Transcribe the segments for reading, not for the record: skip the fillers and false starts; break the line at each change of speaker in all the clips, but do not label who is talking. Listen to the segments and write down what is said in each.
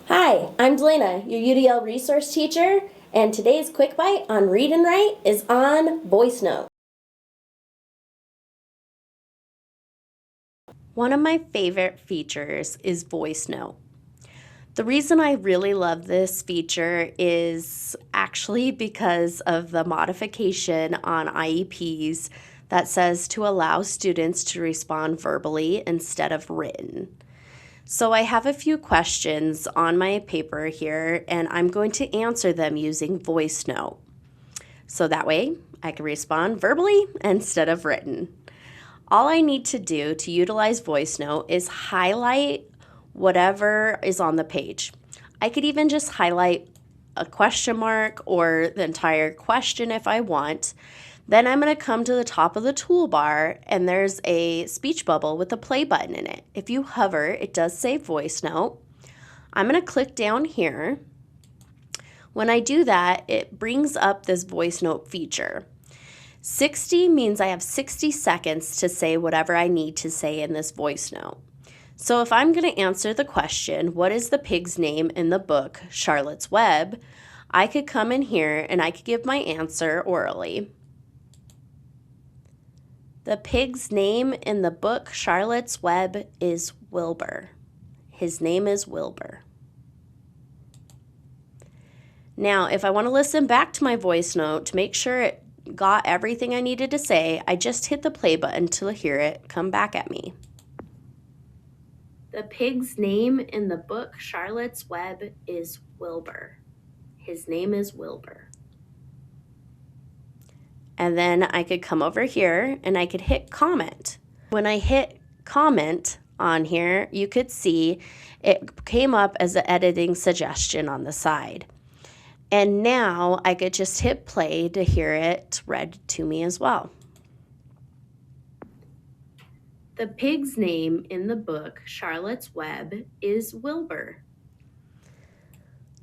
Hi, I'm Delana, your UDL resource teacher, and today's Quick Bite on Read and Write is on VoiceNote. One of my favorite features is VoiceNote. The reason I really love this feature is actually because of the modification on IEPs that says to allow students to respond verbally instead of written. So I have a few questions on my paper here, and I'm going to answer them using VoiceNote. So that way I can respond verbally instead of written. All I need to do to utilize VoiceNote is highlight whatever is on the page. I could even just highlight a question mark or the entire question if I want. Then I'm going to come to the top of the toolbar and there's a speech bubble with a play button in it. If you hover, it does say VoiceNote. I'm going to click down here. When I do that, it brings up this VoiceNote feature. 60 means I have 60 seconds to say whatever I need to say in this VoiceNote. So if I'm going to answer the question, what is the pig's name in the book, Charlotte's Web? I could come in here and I could give my answer orally. The pig's name in the book, Charlotte's Web, is Wilbur. His name is Wilbur. Now, if I want to listen back to my VoiceNote to make sure it got everything I needed to say, I just hit the play button to hear it come back at me. The pig's name in the book, Charlotte's Web, is Wilbur. His name is Wilbur. And then I could come over here and I could hit comment. When I hit comment on here, you could see it came up as an editing suggestion on the side. And now I could just hit play to hear it read to me as well. The pig's name in the book, Charlotte's Web, is Wilbur.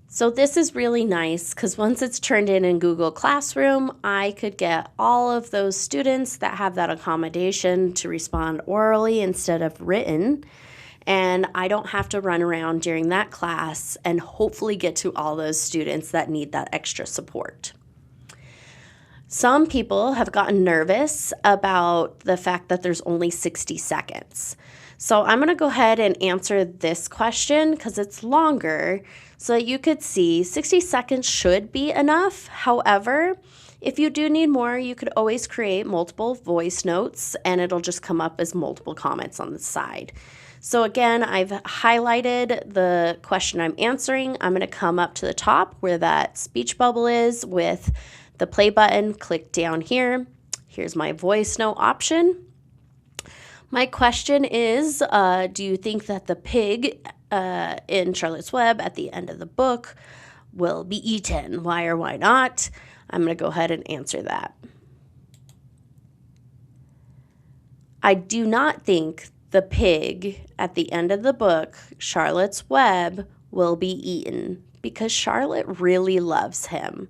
So this is really nice because once it's turned in Google Classroom, I could get all of those students that have that accommodation to respond orally instead of written. And I don't have to run around during that class and hopefully get to all those students that need that extra support. Some people have gotten nervous about the fact that there's only 60 seconds. So I'm going to go ahead and answer this question because it's longer so that you could see 60 seconds should be enough. However, if you do need more, you could always create multiple voice notes and it'll just come up as multiple comments on the side. So again, I've highlighted the question I'm answering. I'm going to come up to the top where that speech bubble is with the play button, click down here. Here's my voice note option. My question is, do you think that the pig in Charlotte's Web at the end of the book will be eaten? Why or why not? I'm going to go ahead and answer that. I do not think the pig at the end of the book, Charlotte's Web, will be eaten because Charlotte really loves him.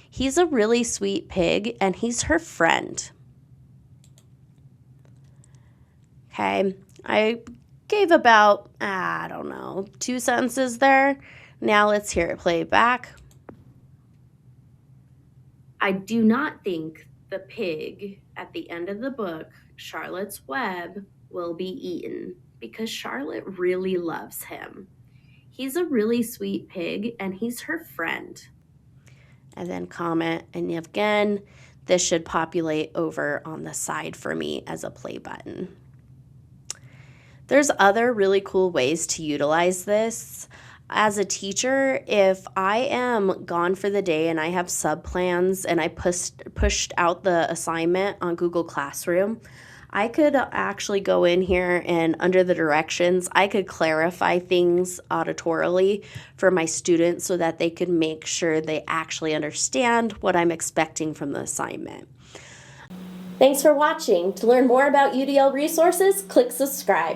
He's a really sweet pig and he's her friend. Okay, I gave about, 2 sentences there. Now let's hear it play back. I do not think the pig at the end of the book, Charlotte's Web, will be eaten because Charlotte really loves him. He's a really sweet pig and he's her friend. And then comment, and again, this should populate over on the side for me as a play button. There's other really cool ways to utilize this. As a teacher, if I am gone for the day and I have sub-plans and I pushed out the assignment on Google Classroom, I could actually go in here and under the directions, I could clarify things auditorily for my students so that they could make sure they actually understand what I'm expecting from the assignment. Thanks for watching. To learn more about UDL resources, click subscribe.